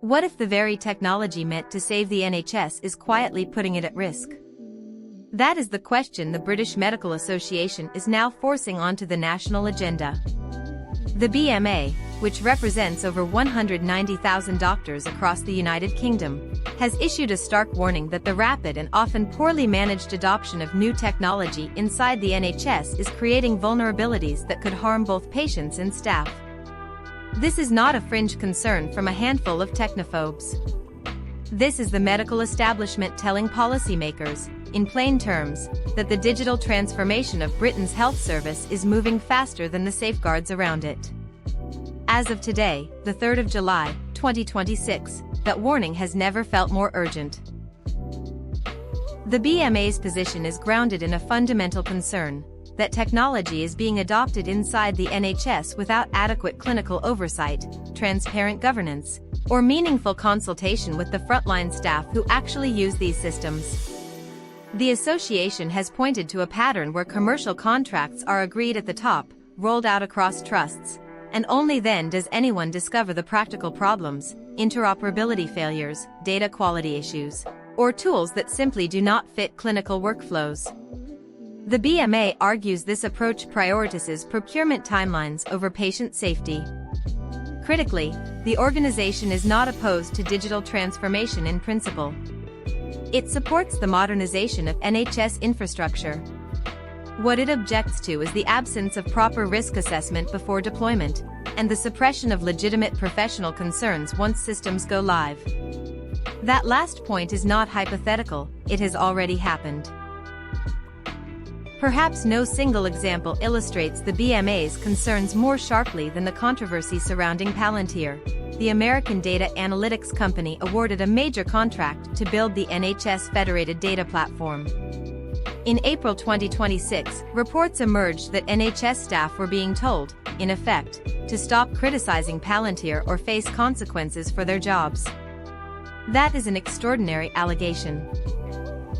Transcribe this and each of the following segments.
What if the very technology meant to save the NHS is quietly putting it at risk? That is the question the British Medical Association is now forcing onto the national agenda. The BMA, which represents over 190,000 doctors across the United Kingdom, has issued a stark warning that the rapid and often poorly managed adoption of new technology inside the NHS is creating vulnerabilities that could harm both patients and staff. This is not a fringe concern from a handful of technophobes. This is the medical establishment telling policymakers, in plain terms, that the digital transformation of Britain's health service is moving faster than the safeguards around it. As of today, the 3rd of July, 2026, that warning has never felt more urgent. The BMA's position is grounded in a fundamental concern that technology is being adopted inside the NHS without adequate clinical oversight, transparent governance, or meaningful consultation with the frontline staff who actually use these systems. The association has pointed to a pattern where commercial contracts are agreed at the top, rolled out across trusts, and only then does anyone discover the practical problems, interoperability failures, data quality issues, or tools that simply do not fit clinical workflows. The BMA argues this approach prioritizes procurement timelines over patient safety. Critically, the organization is not opposed to digital transformation in principle. It supports the modernization of NHS infrastructure. What it objects to is the absence of proper risk assessment before deployment, and the suppression of legitimate professional concerns once systems go live. That last point is not hypothetical, it has already happened. Perhaps no single example illustrates the BMA's concerns more sharply than the controversy surrounding Palantir, the American data analytics company awarded a major contract to build the NHS Federated Data Platform. In April 2026, reports emerged that NHS staff were being told, in effect, to stop criticizing Palantir or face consequences for their jobs. That is an extraordinary allegation.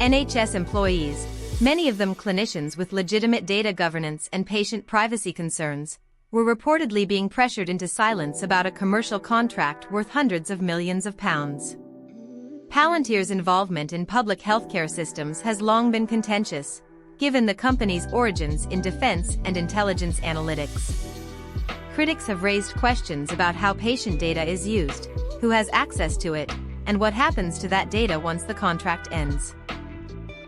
NHS employees, many of them clinicians with legitimate data governance and patient privacy concerns, were reportedly being pressured into silence about a commercial contract worth hundreds of millions of pounds. Palantir's involvement in public healthcare systems has long been contentious, given the company's origins in defense and intelligence analytics. Critics have raised questions about how patient data is used, who has access to it, and what happens to that data once the contract ends.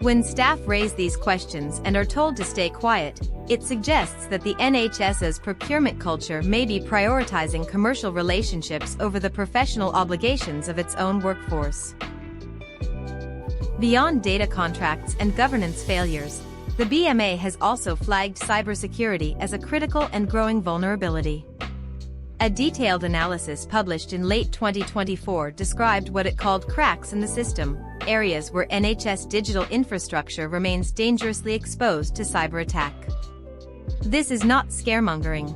When staff raise these questions and are told to stay quiet, it suggests that the NHS's procurement culture may be prioritizing commercial relationships over the professional obligations of its own workforce. Beyond data contracts and governance failures, the BMA has also flagged cybersecurity as a critical and growing vulnerability. A detailed analysis published in late 2024 described what it called cracks in the system, areas where NHS digital infrastructure remains dangerously exposed to cyber attack. This is not scaremongering.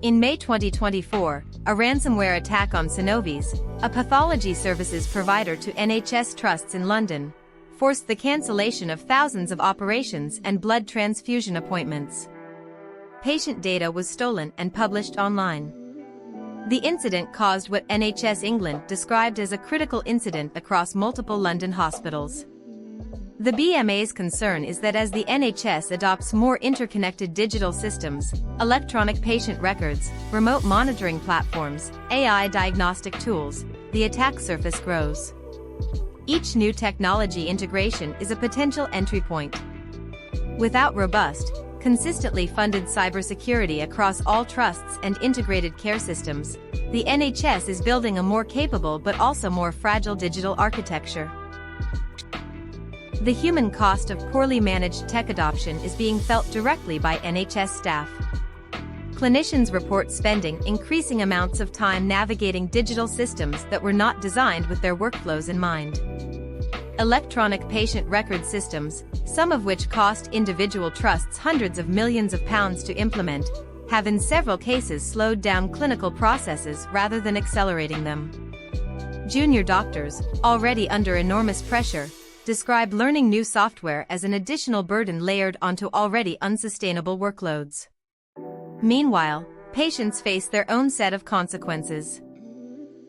In May 2024, a ransomware attack on Synovis, a pathology services provider to NHS trusts in London, forced the cancellation of thousands of operations and blood transfusion appointments. Patient data was stolen and published online. The incident caused what NHS England described as a critical incident across multiple London hospitals. The BMA's concern is that as the NHS adopts more interconnected digital systems, electronic patient records, remote monitoring platforms, AI diagnostic tools, the attack surface grows. Each new technology integration is a potential entry point. Without robust, consistently funded cybersecurity across all trusts and integrated care systems, the NHS is building a more capable but also more fragile digital architecture. The human cost of poorly managed tech adoption is being felt directly by NHS staff. Clinicians report spending increasing amounts of time navigating digital systems that were not designed with their workflows in mind. Electronic patient record systems, some of which cost individual trusts hundreds of millions of pounds to implement, have in several cases slowed down clinical processes rather than accelerating them. Junior doctors, already under enormous pressure, describe learning new software as an additional burden layered onto already unsustainable workloads. Meanwhile, patients face their own set of consequences.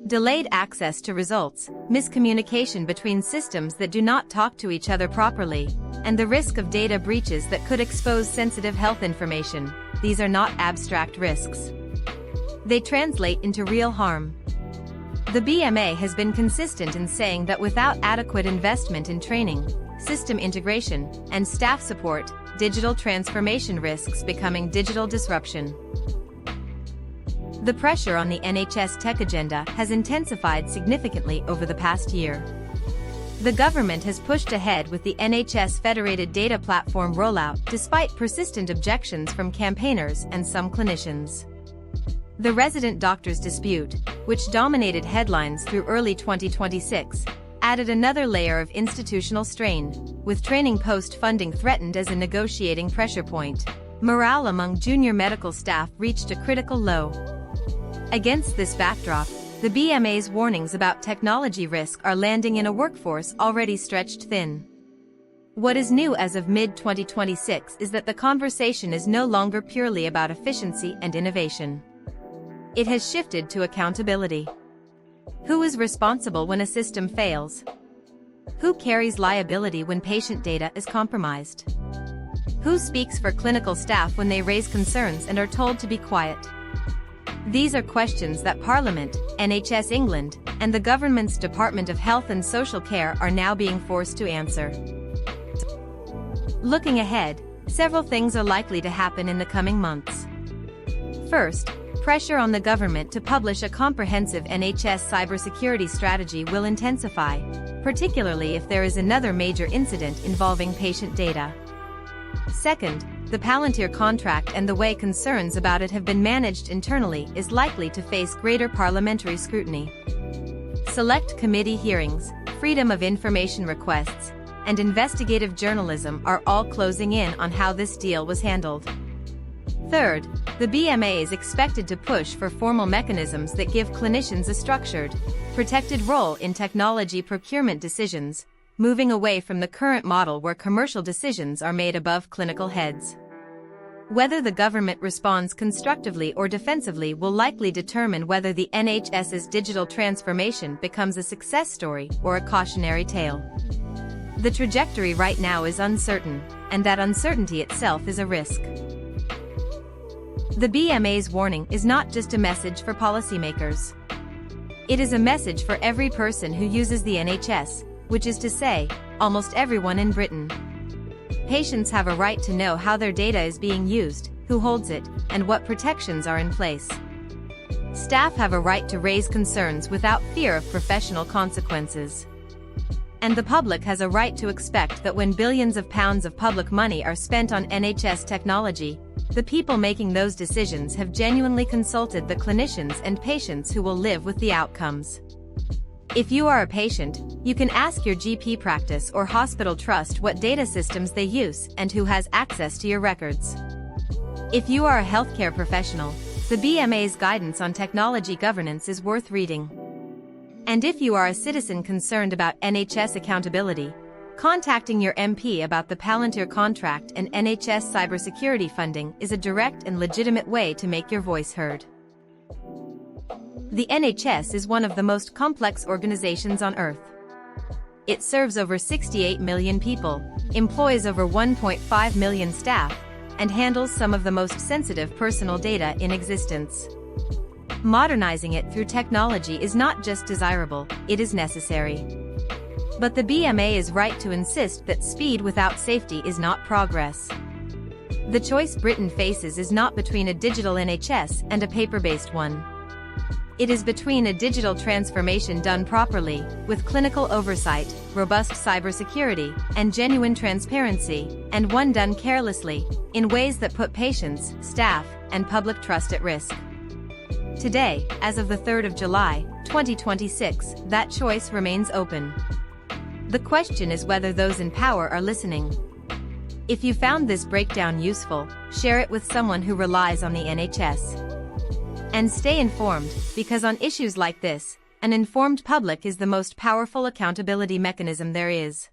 Delayed access to results, miscommunication between systems that do not talk to each other properly, and the risk of data breaches that could expose sensitive health information. These are not abstract risks. They translate into real harm. The BMA has been consistent in saying that without adequate investment in training, system integration, and staff support, digital transformation risks becoming digital disruption. The pressure on the NHS tech agenda has intensified significantly over the past year. The government has pushed ahead with the NHS Federated Data Platform rollout despite persistent objections from campaigners and some clinicians. The resident doctors dispute, which dominated headlines through early 2026, added another layer of institutional strain, with training post funding threatened as a negotiating pressure point. Morale among junior medical staff reached a critical low. Against this backdrop, the BMA's warnings about technology risk are landing in a workforce already stretched thin. What is new as of mid-2026 is that the conversation is no longer purely about efficiency and innovation. It has shifted to accountability. Who is responsible when a system fails? Who carries liability when patient data is compromised? Who speaks for clinical staff when they raise concerns and are told to be quiet? These are questions that Parliament, NHS England, and the government's Department of Health and Social Care are now being forced to answer. Looking ahead, several things are likely to happen in the coming months. First, pressure on the government to publish a comprehensive NHS cybersecurity strategy will intensify, particularly if there is another major incident involving patient data. Second, the Palantir contract and the way concerns about it have been managed internally is likely to face greater parliamentary scrutiny. Select committee hearings, freedom of information requests, and investigative journalism are all closing in on how this deal was handled. Third, the BMA is expected to push for formal mechanisms that give clinicians a structured, protected role in technology procurement decisions, moving away from the current model where commercial decisions are made above clinical heads. Whether the government responds constructively or defensively will likely determine whether the NHS's digital transformation becomes a success story or a cautionary tale. The trajectory right now is uncertain, and that uncertainty itself is a risk. The BMA's warning is not just a message for policymakers. It is a message for every person who uses the NHS, which is to say, almost everyone in Britain. Patients have a right to know how their data is being used, who holds it, and what protections are in place. Staff have a right to raise concerns without fear of professional consequences. And the public has a right to expect that when billions of pounds of public money are spent on NHS technology, the people making those decisions have genuinely consulted the clinicians and patients who will live with the outcomes. If you are a patient, you can ask your GP practice or hospital trust what data systems they use and who has access to your records. If you are a healthcare professional, the BMA's guidance on technology governance is worth reading. And if you are a citizen concerned about NHS accountability, contacting your MP about the Palantir contract and NHS cybersecurity funding is a direct and legitimate way to make your voice heard. The NHS is one of the most complex organizations on earth. It serves over 68 million people, employs over 1.5 million staff, and handles some of the most sensitive personal data in existence. Modernizing it through technology is not just desirable, it is necessary. But the BMA is right to insist that speed without safety is not progress. The choice Britain faces is not between a digital NHS and a paper-based one. It is between a digital transformation done properly, with clinical oversight, robust cybersecurity, and genuine transparency, and one done carelessly, in ways that put patients, staff, and public trust at risk. Today, as of the 3rd of July, 2026, that choice remains open. The question is whether those in power are listening. If you found this breakdown useful, share it with someone who relies on the NHS. And stay informed, because on issues like this, an informed public is the most powerful accountability mechanism there is.